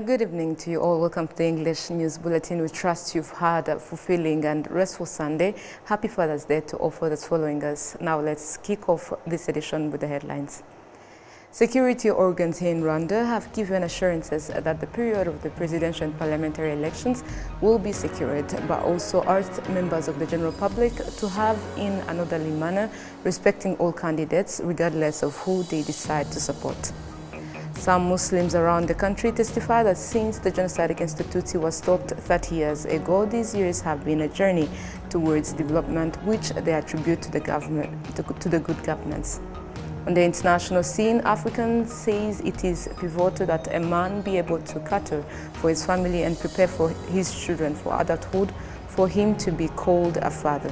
Good evening to you all. Welcome to the English News Bulletin. We trust you've had a fulfilling and restful Sunday. Happy Father's Day to all fathers following us. Now let's kick off this edition with the headlines. Security organs here in Rwanda have given assurances that the period of the presidential and parliamentary elections will be secured, but also urged members of the general public to have in an orderly manner, respecting all candidates regardless of who they decide to support. Some Muslims around the country testify that since the genocide against the Tutsi was stopped 30 years ago, these years have been a journey towards development, which they attribute to the government, to the good governance. On the international scene, African says it is pivotal that a man be able to cater for his family and prepare for his children for adulthood, for him to be called a father.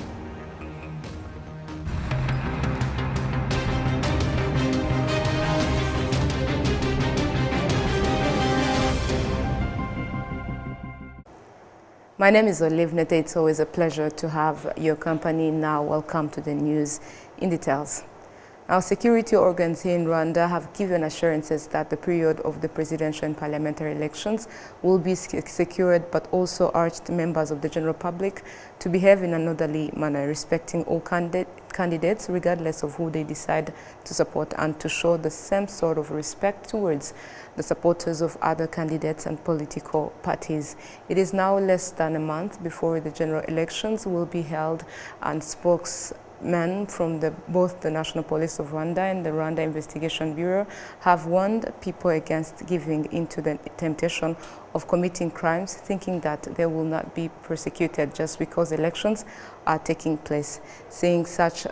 My name is Olive Nete. It's always a pleasure to have your company. Now, welcome to the news in details. Now, security organs here in Rwanda have given assurances that the period of the presidential and parliamentary elections will be secured, but also urged members of the general public to behave in an orderly manner, respecting all candidates regardless of who they decide to support, and to show the same sort of respect towards the supporters of other candidates and political parties. It is now less than a month before the general elections will be held, and spokesmen from both the National Police of Rwanda and the Rwanda Investigation Bureau have warned people against giving into the temptation of committing crimes, thinking that they will not be persecuted just because elections are taking place, saying such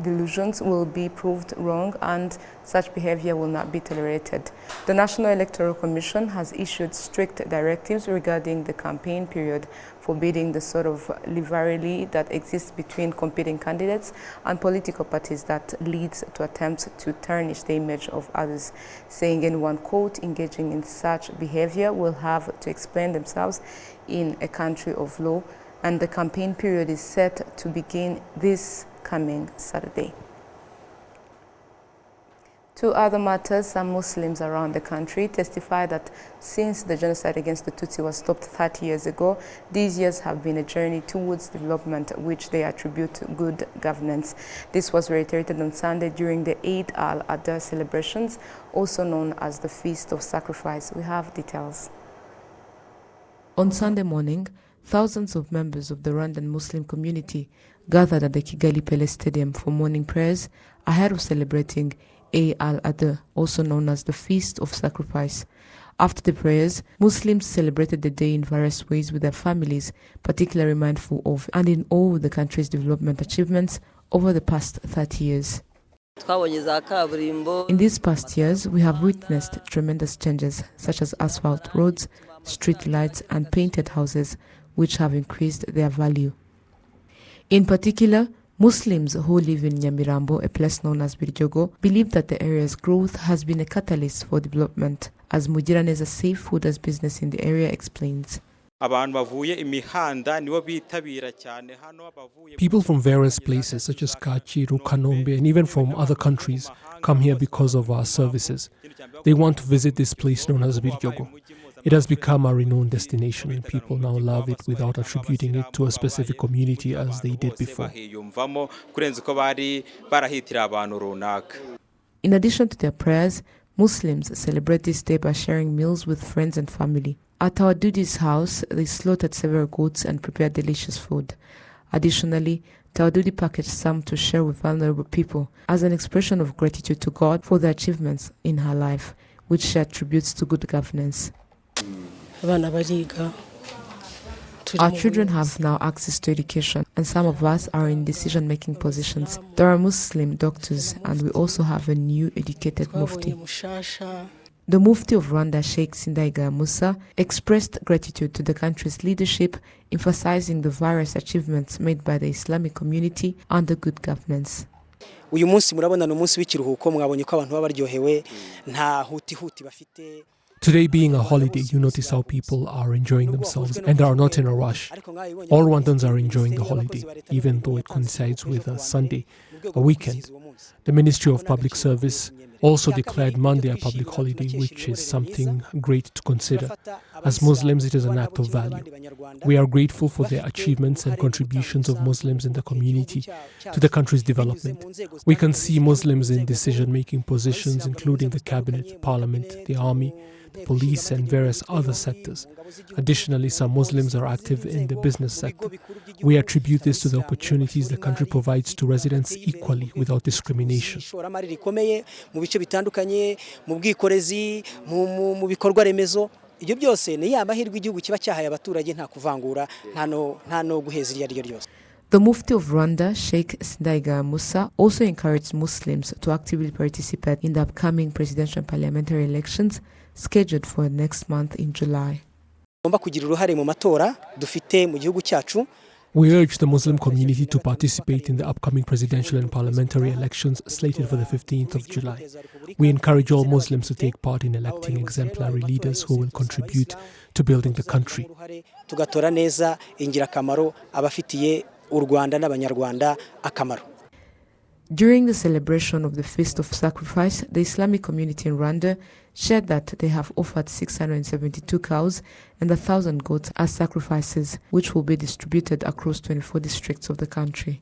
delusions will be proved wrong and such behavior will not be tolerated. The National Electoral Commission has issued strict directives regarding the campaign period, forbidding the sort of rivalry that exists between competing candidates and political parties that leads to attempts to tarnish the image of others, saying in one quote, engaging in such behavior will have to explain themselves in a country of law, and the campaign period is set to begin this coming Saturday. To other matters, some Muslims around the country testify that since the genocide against the Tutsi was stopped 30 years ago, these years have been a journey towards development, which they attribute to good governance. This was reiterated on Sunday during the Eid al-Adha celebrations, also known as the Feast of Sacrifice. We have details. On Sunday morning, thousands of members of the Rwandan Muslim community gathered at the Kigali Pele Stadium for morning prayers ahead of celebrating Eid al-Adha, also known as the Feast of Sacrifice. After the prayers, Muslims celebrated the day in various ways with their families, particularly mindful of and in awe of the country's development achievements over the past 30 years. In these past years, we have witnessed tremendous changes, such as asphalt roads, street lights and painted houses, which have increased their value. In particular, Muslims who live in Nyamirambo, a place known as Birjogo, believe that the area's growth has been a catalyst for development, as Mugiraneza Safe, who does business in the area, explains. People from various places such as Kachiru, Kanombe and even from other countries come here because of our services. They want to visit this place known as Birjogo. It has become a renowned destination and people now love it without attributing it to a specific community as they did before. In addition to their prayers, Muslims celebrate this day by sharing meals with friends and family. At our Dudi's house, they slaughtered several goats and prepared delicious food. Additionally, Tawadudi packaged some to share with vulnerable people as an expression of gratitude to God for the achievements in her life, which she attributes to good governance. Our children have now access to education, and some of us are in decision-making positions. There are Muslim doctors, and we also have a new educated Mufti. The Mufti of Rwanda, Sheikh Sindaiga Musa, expressed gratitude to the country's leadership, emphasizing the various achievements made by the Islamic community under good governance. Today being a holiday, you notice how people are enjoying themselves and are not in a rush. All Rwandans are enjoying the holiday, even though it coincides with a Sunday, a weekend. The Ministry of Public Service also declared Monday a public holiday, which is something great to consider. As Muslims, it is an act of value. We are grateful for the achievements and contributions of Muslims in the community to the country's development. We can see Muslims in decision-making positions, including the cabinet, parliament, the army, the police, and various other sectors. Additionally, some Muslims are active in the business sector. We attribute this to the opportunities the country provides to residents equally without discrimination. ibyo byose ni ya mahirwe igihugu kiba cyahaye abaturage nta kuvangura nta no guheza iryo ari ryo ryose. The Mufti of Rwanda, Sheikh Sindayigaya Musa, also encouraged Muslims to actively participate in the upcoming presidential and parliamentary elections scheduled for next month in July. Tugomba kugira uruhare mu matora dufite mu gihugu cyacu. We urge the Muslim community to participate in the upcoming presidential and parliamentary elections slated for the 15th of July. We encourage all Muslims to take part in electing exemplary leaders who will contribute to building the country. Tugatora neza ingirakamaro abafitiye u Rwanda n'abanyarwanda akamaro. During the celebration of the Feast of Sacrifice, the Islamic community in Rwanda shared that they have offered 672 cows and 1,000 goats as sacrifices, which will be distributed across 24 districts of the country.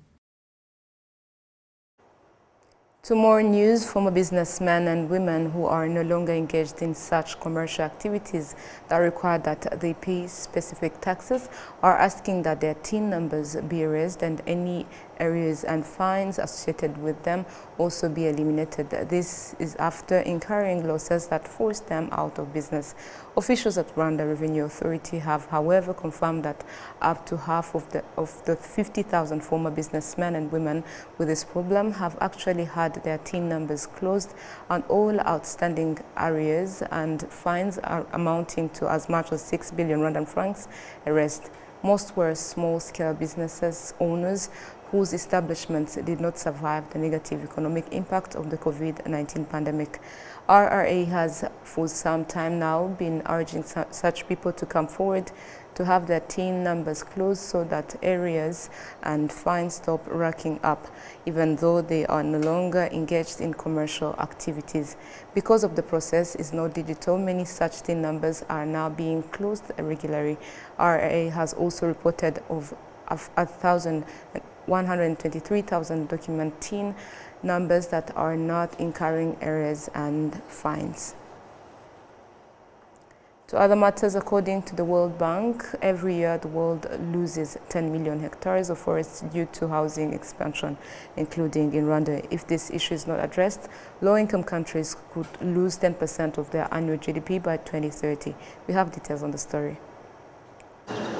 To more news, former businessmen and women who are no longer engaged in such commercial activities that require that they pay specific taxes are asking that their TIN numbers be erased and any arrears and fines associated with them also be eliminated. This is after incurring losses that forced them out of business. Officials at Rwanda Revenue Authority have, however, confirmed that up to half of the 50,000 former businessmen and women with this problem have actually had their TIN numbers closed, and all outstanding arrears and fines are amounting to as much as 6 billion Rwandan francs erased. Most were small-scale businesses owners whose establishments did not survive the negative economic impact of the COVID-19 pandemic. RRA has for some time now been urging such people to come forward to have their TIN numbers closed so that arrears and fines stop racking up, even though they are no longer engaged in commercial activities. Because of the process is not digital, many such TIN numbers are now being closed regularly. RRA has also reported of 123,000 document TIN numbers that are not incurring arrears and fines. To other matters, according to the World Bank, every year the world loses 10 million hectares of forests due to housing expansion, including in Rwanda. If this issue is not addressed, low-income countries could lose 10% of their annual GDP by 2030. We have details on the story.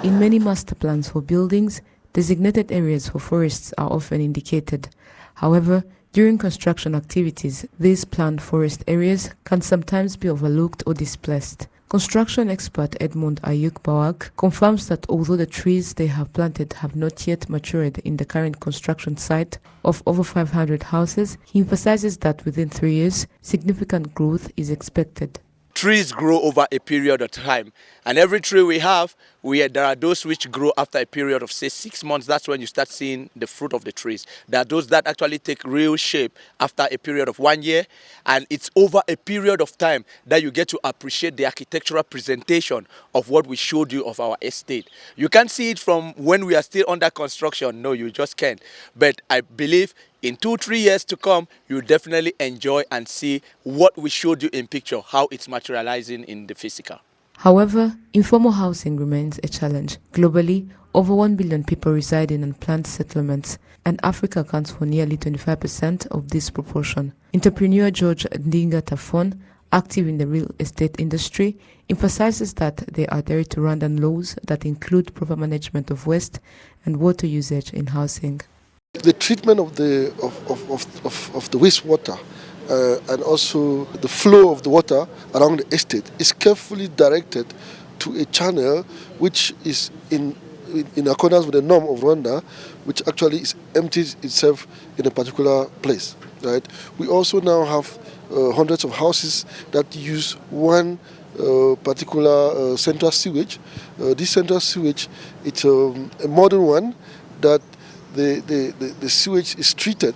In many master plans for buildings, designated areas for forests are often indicated. However, during construction activities, these planned forest areas can sometimes be overlooked or displaced. Construction expert Edmund Ayuk Bawak confirms that although the trees they have planted have not yet matured in the current construction site of over 500 houses, he emphasizes that within 3 years, significant growth is expected. Trees grow over a period of time, and every tree we have, there are those which grow after a period of say 6 months. That's when you start seeing the fruit of the trees. There are those that actually take real shape after a period of 1 year, and it's over a period of time that you get to appreciate the architectural presentation of what we showed you of our estate. You can't see it from when we are still under construction. No, you just can't. But I believe in 2-3 years to come, you'll definitely enjoy and see what we showed you in picture, how it's materializing in the physical. However, informal housing remains a challenge. Globally, over 1 billion people reside in unplanned settlements, and Africa accounts for nearly 25% of this proportion. Entrepreneur George Ndinga Tafon, active in the real estate industry, emphasizes that there are adhered to Rwandan laws that include proper management of waste and water usage in housing. The treatment of the wastewater and also the flow of the water around the estate is carefully directed to a channel which is in accordance with the norm of Rwanda, which actually empties itself in a particular place. Right? We also now have hundreds of houses that use one particular central sewage. This central sewage, it's a modern one that the sewage is treated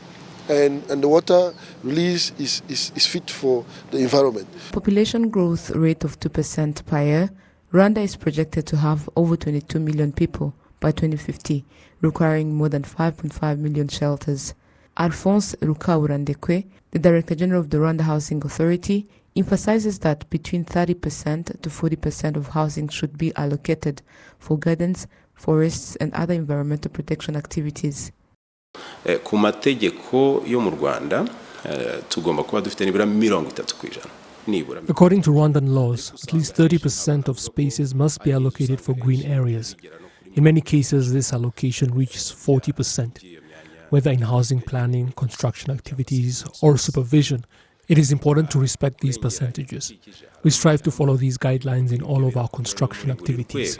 and the water release is fit for the environment. Population growth rate of 2% per year, Rwanda is projected to have over 22 million people by 2050, requiring more than 5.5 million shelters. Alphonse Rukawurandekwe, the Director General of the Rwanda Housing Authority, emphasizes that between 30% to 40% of housing should be allocated for gardens, forests and other environmental protection activities. Ku mategeko yo mu Rwanda tugomba kuba dufite nibura 30%. According to Rwandan laws, at least 30% of spaces must be allocated for green areas. In many cases, this allocation reaches 40%. Whether in housing planning, construction activities, or supervision, it is important to respect these percentages. We strive to follow these guidelines in all of our construction activities.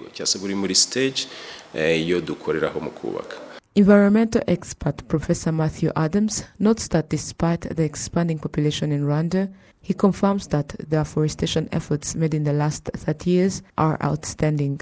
Environmental expert Professor Matthew Adams notes that despite the expanding population in Rwanda, he confirms that the afforestation efforts made in the last 30 years are outstanding.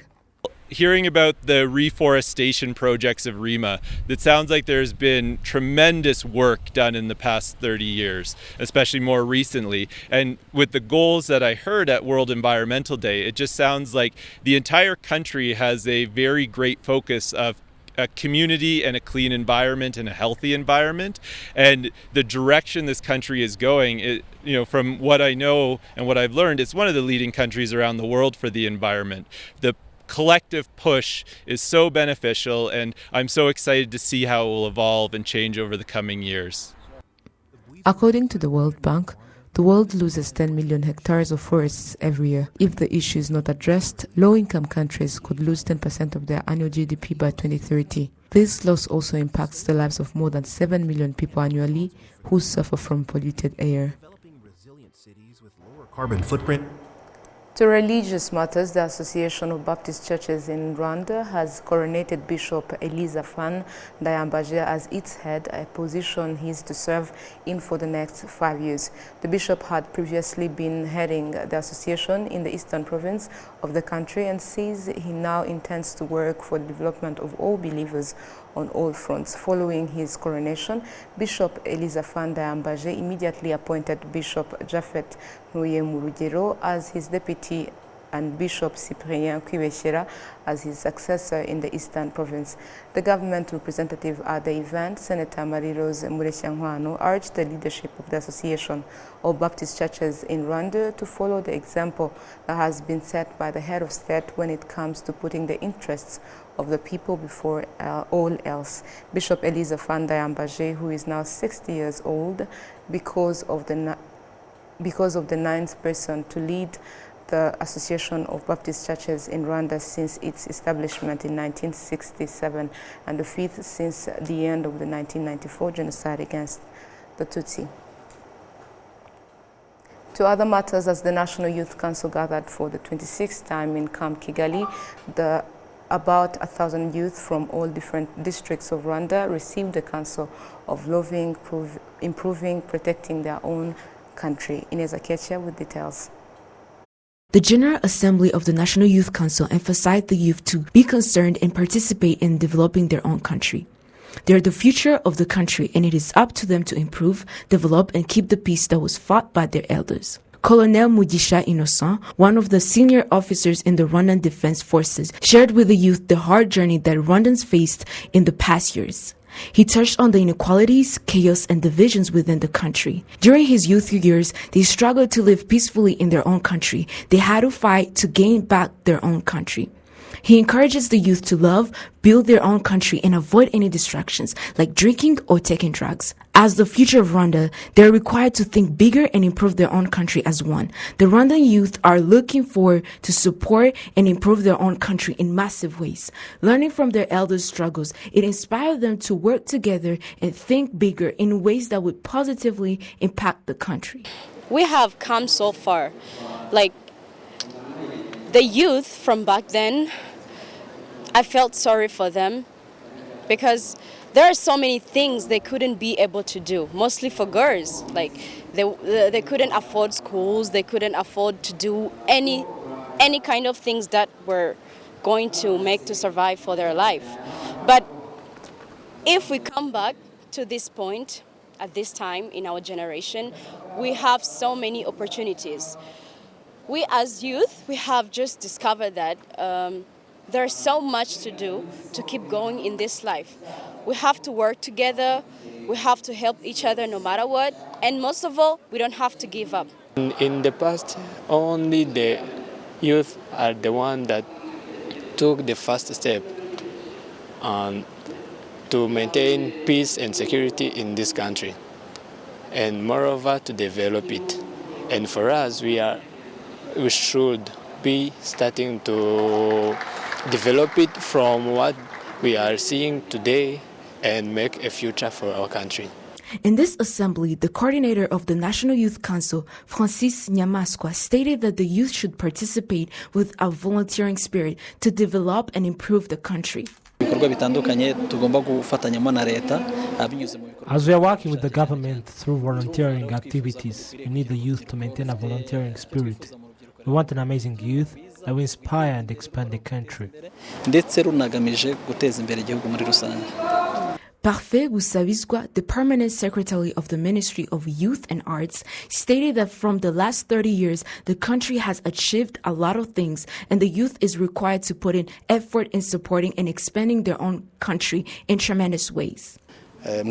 Hearing about the reforestation projects of RIMA, it sounds like there's been tremendous work done in the past 30 years, especially more recently. And with the goals that I heard at World Environmental Day, it just sounds like the entire country has a very great focus of a community and a clean environment and a healthy environment. And the direction this country is going, from what I know and what I've learned, it's one of the leading countries around the world for the environment. The collective push is so beneficial, and I'm so excited to see how it will evolve and change over the coming years. According to the World Bank, the world loses 10 million hectares of forests every year. If the issue is not addressed, low-income countries could lose 10% of their annual GDP by 2030. This loss also impacts the lives of more than 7 million people annually who suffer from polluted air. Developing resilient cities with lower carbon footprint. To religious matters, the Association of Baptist Churches in Rwanda has coronated Bishop Eliza Fan Ndayambaje as its head, a position he is to serve in for the next 5 years. The bishop had previously been heading the association in the eastern province of the country and says he now intends to work for the development of all believers on all fronts. Following his coronation, Bishop Eliza Fan Ndayambaje immediately appointed Bishop Japhet Murugero as his deputy and Bishop Cyprien Kwibeshyera as his successor in the Eastern Province. The government representative at the event, Senator Marie-Rose Mureshyankwano, urged the leadership of the Association of Baptist Churches in Rwanda to follow the example that has been set by the head of state when it comes to putting the interests of the people before all else. Bishop Eliza Fan Ndayambaje, who is now 60 years old, because of the ninth person to lead the Association of Baptist Churches in Rwanda since its establishment in 1967 and the fifth since the end of the 1994 genocide against the Tutsi. To other matters, as the National Youth Council gathered for the 26th time in Camp Kigali, about 1,000 youth from all different districts of Rwanda received the counsel of loving, improving, protecting their own country. Inez Akecha with details. The General Assembly of the National Youth Council emphasized the youth to be concerned and participate in developing their own country. They are the future of the country, and it is up to them to improve, develop, and keep the peace that was fought by their elders. Colonel Mugisha Innocent, one of the senior officers in the Rwandan Defense Forces, shared with the youth the hard journey that Rwandans faced in the past years. He touched on the inequalities, chaos, and divisions within the country. During his youth years, they struggled to live peacefully in their own country. They had to fight to gain back their own country. He encourages the youth to love, build their own country, and avoid any distractions like drinking or taking drugs. As the future of Rwanda, they are required to think bigger and improve their own country as one. The Rwandan youth are looking forward to support and improve their own country in massive ways. Learning from their elders' struggles, it inspired them to work together and think bigger in ways that would positively impact the country. We have come so far. Like the youth from back then, I felt sorry for them because there are so many things they couldn't be able to do, mostly for girls. Like they couldn't afford schools, they couldn't afford to do any kind of things that were going to make to survive for their life. But if we come back to this point, at this time in our generation, we have so many opportunities. We as youth, we have just discovered that there's so much to do to keep going in this life. We have to work together, we have to help each other no matter what, and most of all, we don't have to give up. In the past, only the youth are the one that took the first step to maintain peace and security in this country, and moreover to develop it. And for us, we should be starting to develop it from what we are seeing today and make a future for our country. In this assembly, the coordinator of the National Youth Council, Francis Nyamaswa, stated that the youth should participate with a volunteering spirit to develop and improve the country. As we are working with the government through volunteering activities, we need the youth to maintain a volunteering spirit. We want an amazing youth that will inspire and expand the country. Parfait Busabizwa, the permanent secretary of the Ministry of Youth and Arts, stated that from the last 30 years, the country has achieved a lot of things, and the youth is required to put in effort in supporting and expanding their own country in tremendous ways. The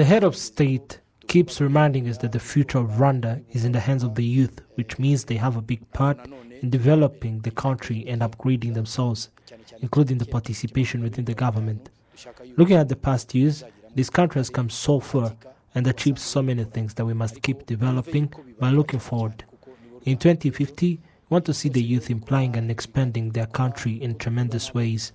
head of state keeps reminding us that the future of Rwanda is in the hands of the youth, which means they have a big part in developing the country and upgrading themselves, including the participation within the government. Looking at the past years, this country has come so far and achieved so many things that we must keep developing by looking forward. In 2050, we want to see the youth implying and expanding their country in tremendous ways.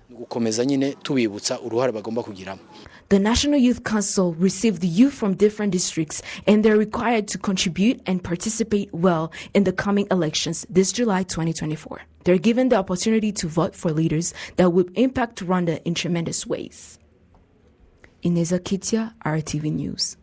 The National Youth Council received the youth from different districts, and they're required to contribute and participate well in the coming elections this July 2024. They're given the opportunity to vote for leaders that will impact Rwanda in tremendous ways. Ineza Kitia, RTV News.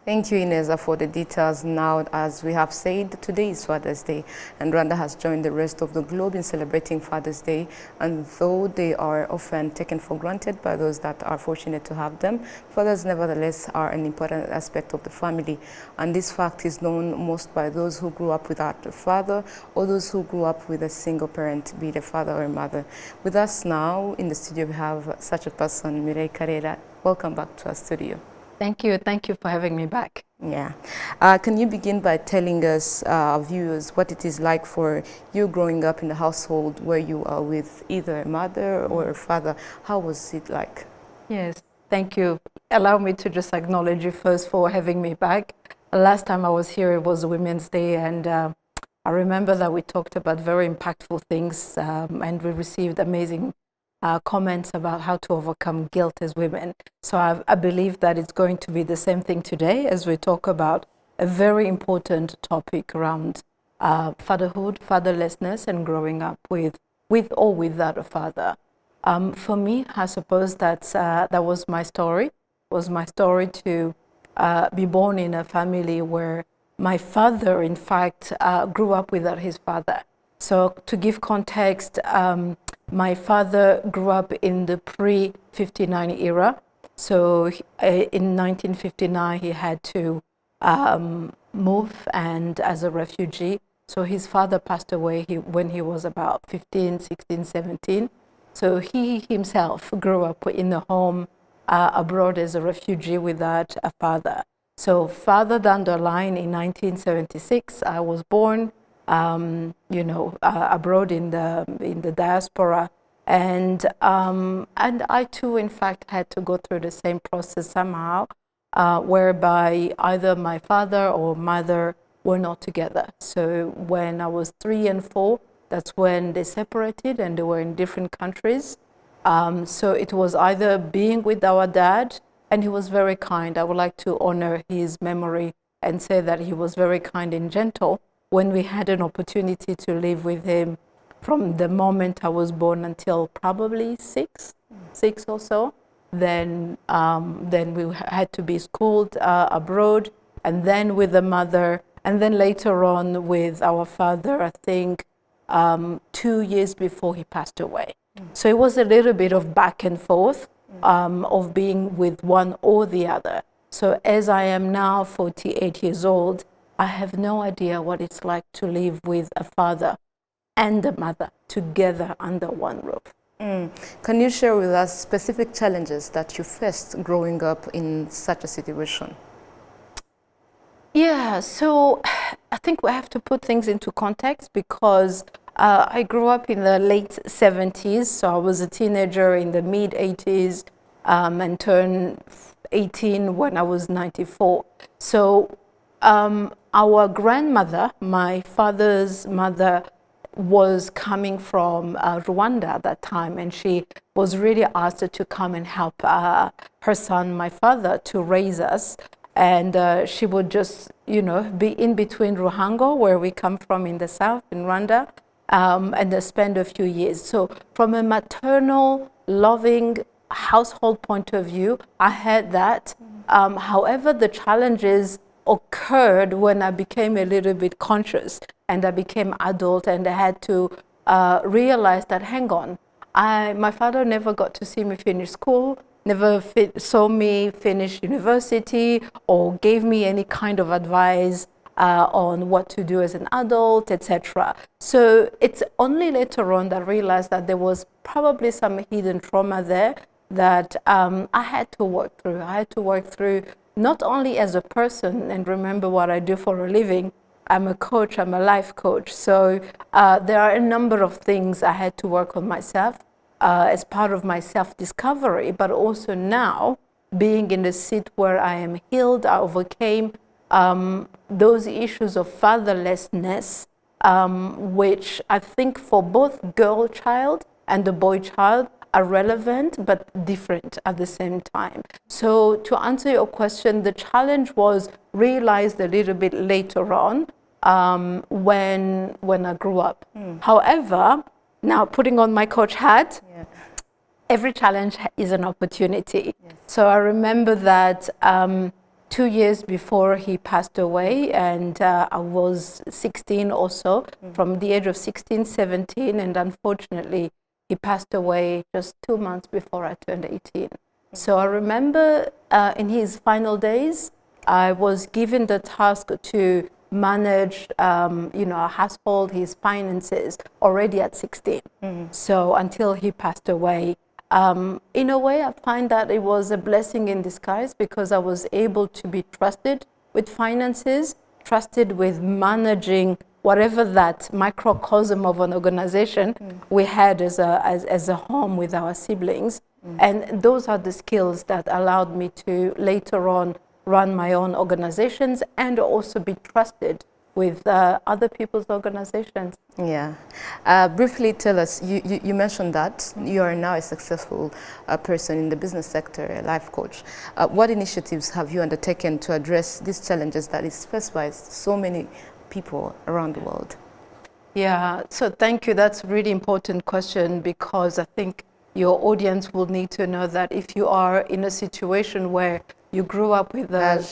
Thank you, Ineza, for the details. Now, as we have said, today is Father's Day, and Rwanda has joined the rest of the globe in celebrating Father's Day. And though they are often taken for granted by those that are fortunate to have them, fathers nevertheless are an important aspect of the family. And this fact is known most by those who grew up without a father or those who grew up with a single parent, be it a father or a mother. With us now in the studio, we have such a person, Mireille Karera. Welcome back to our studio. Thank you for having me back. Yeah. Can you begin by telling us, our viewers, what it is like for you growing up in the household where you are with either a mother or a father? How was it like? Yes, thank you. Allow me to just acknowledge you first for having me back. The last time I was here, it was Women's Day, and I remember that we talked about very impactful things, and we received amazing comments about how to overcome guilt as women. So I believe that it's going to be the same thing today as we talk about a very important topic around fatherhood, fatherlessness, and growing up with or without a father. For me, I suppose that was my story. It was my story to be born in a family where my father, in fact, grew up without his father. So to give context, my father grew up in the pre-59 era. So in 1959, he had to move and as a refugee. So his father passed away when he was about 15, 16, 17. So he himself grew up in a home abroad as a refugee without a father. So further down the line in 1976, I was born. Abroad in the diaspora, and I too, in fact, had to go through the same process somehow, whereby either my father or mother were not together. So when I was 3 and 4, that's when they separated, and they were in different countries. So it was either being with our dad, and he was very kind. I would like to honor his memory and say that he was very kind and gentle. When we had an opportunity to live with him from the moment I was born until probably six or so, then we had to be schooled abroad, and then with the mother, and then later on with our father, I think 2 years before he passed away. So it was a little bit of back and forth, of being with one or the other. So as I am now 48 years old, I have no idea what it's like to live with a father and a mother together under one roof. Can you share with us specific challenges that you faced growing up in such a situation? Yeah, so I think we have to put things into context because I grew up in the late 70s, so I was a teenager in the mid 80s and turned 18 when I was 94. So our grandmother, my father's mother, was coming from Rwanda at that time, and she was really asked to come and help her son, my father, to raise us. And she would just, be in between Ruhango, where we come from in the south, in Rwanda, and spend a few years. So from a maternal, loving household point of view, I had that. However, the challenges occurred when I became a little bit conscious and I became adult, and I had to realize that, hang on, my father never got to see me finish school, never saw me finish university, or gave me any kind of advice on what to do as an adult, etc. So it's only later on that I realized that there was probably some hidden trauma there that I had to work through. I had to work through not only as a person, and remember what I do for a living. I'm a coach, I'm a life coach. So there are a number of things I had to work on myself as part of my self-discovery, but also now being in a seat where I am healed, I overcame those issues of fatherlessness, which I think for both girl child and the boy child are relevant but different at the same time. So to answer your question, the challenge was realized a little bit later on when I grew up. However, now putting on my coach hat, every challenge is an opportunity. Yes. So I remember that 2 years before he passed away, and I was 16 or so, from the age of 16, 17, and unfortunately he passed away just 2 months before I turned 18. So I remember in his final days, I was given the task to manage, our household, his finances, already at 16. So until he passed away, in a way, I find that it was a blessing in disguise because I was able to be trusted with finances, trusted with managing whatever that microcosm of an organization we had as a home with our siblings. And those are the skills that allowed me to later on run my own organizations and also be trusted with other people's organizations. Yeah. Briefly tell us, you mentioned that you are now a successful person in the business sector, a life coach. What initiatives have you undertaken to address these challenges that is faced by so many people around the world? Yeah, so thank you. That's a really important question because I think your audience will need to know that if you are in a situation where you grew up with a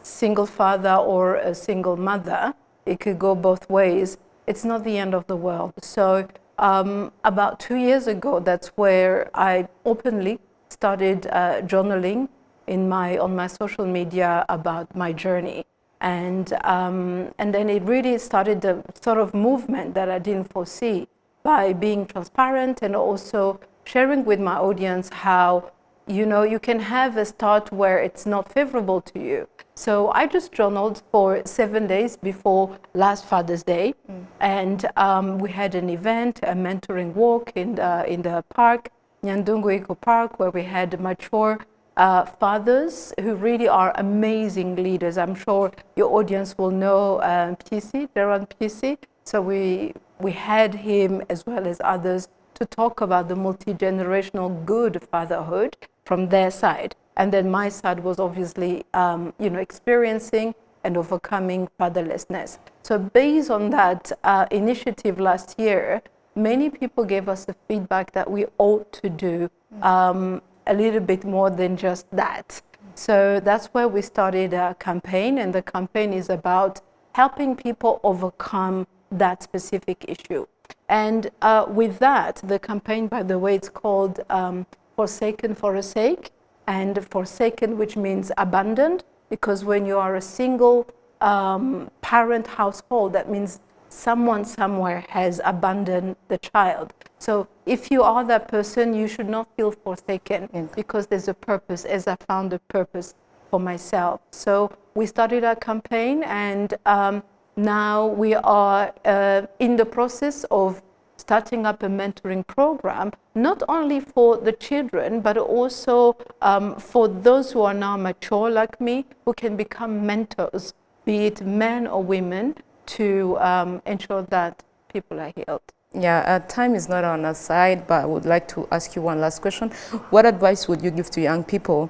single father or a single mother, it could go both ways. It's not the end of the world. So about 2 years ago, that's where I openly started journaling on my social media about my journey. And then it really started the sort of movement that I didn't foresee by being transparent and also sharing with my audience how you can have a start where it's not favorable to you. So I just journaled for 7 days before last Father's Day, and we had an event, a mentoring walk in the park, Nyandungu Eco Park, where we had mature fathers who really are amazing leaders. I'm sure your audience will know PC, Gerard PC. So we had him as well as others to talk about the multi-generational good fatherhood from their side. And then my side was obviously, experiencing and overcoming fatherlessness. So based on that initiative last year, many people gave us the feedback that we ought to do a little bit more than just that. So that's where we started a campaign, and the campaign is about helping people overcome that specific issue. And with that, the campaign, by the way, it's called forsaken for a sake, and forsaken, which means abandoned, because when you are a single parent household, that means someone somewhere has abandoned the child. So if you are that person, you should not feel forsaken, because there's a purpose, as I found a purpose for myself. So we started our campaign, and now we are in the process of starting up a mentoring program, not only for the children, but also for those who are now mature like me, who can become mentors, be it men or women, to ensure that people are healed. Yeah, time is not on our side, but I would like to ask you one last question. What advice would you give to young people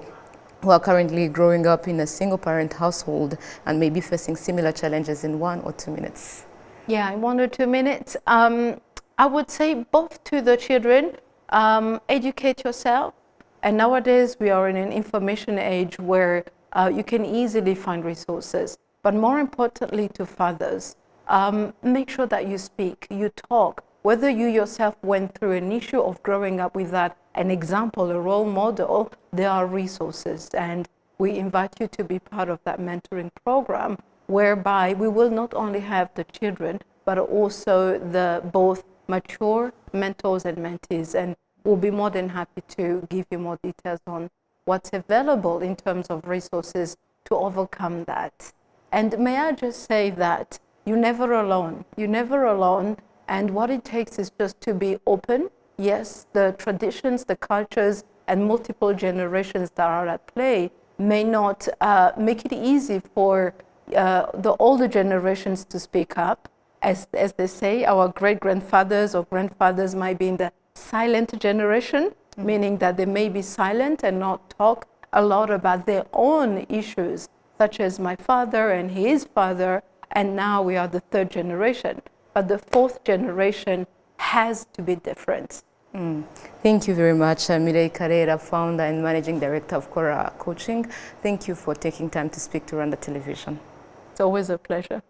who are currently growing up in a single-parent household and maybe facing similar challenges in 1 or 2 minutes? Yeah, in 1 or 2 minutes. I would say both to the children, educate yourself. And nowadays we are in an information age where you can easily find resources. But more importantly to fathers, make sure that you speak, you talk. Whether you yourself went through an issue of growing up without an example, a role model, there are resources. And we invite you to be part of that mentoring program, whereby we will not only have the children, but also the both mature mentors and mentees. And we'll be more than happy to give you more details on what's available in terms of resources to overcome that. And may I just say that you're never alone. You're never alone. And what it takes is just to be open. Yes, the traditions, the cultures, and multiple generations that are at play may not make it easy for the older generations to speak up. As they say, our great-grandfathers or grandfathers might be in the silent generation, meaning that they may be silent and not talk a lot about their own issues, such as my father and his father, and now we are the 3rd generation. But the 4th generation has to be different. Thank you very much, Mireille Carrera, founder and managing director of Cora Coaching. Thank you for taking time to speak to Rwanda Television. It's always a pleasure.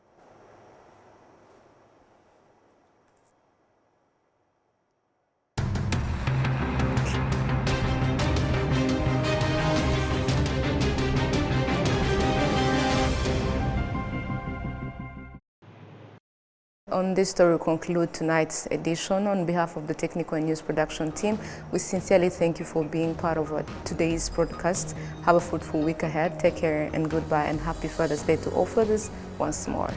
On this story, we conclude tonight's edition. On behalf of the technical and news production team, we sincerely thank you for being part of today's broadcast. Have a fruitful week ahead. Take care and goodbye, and happy Father's Day to all fathers once more.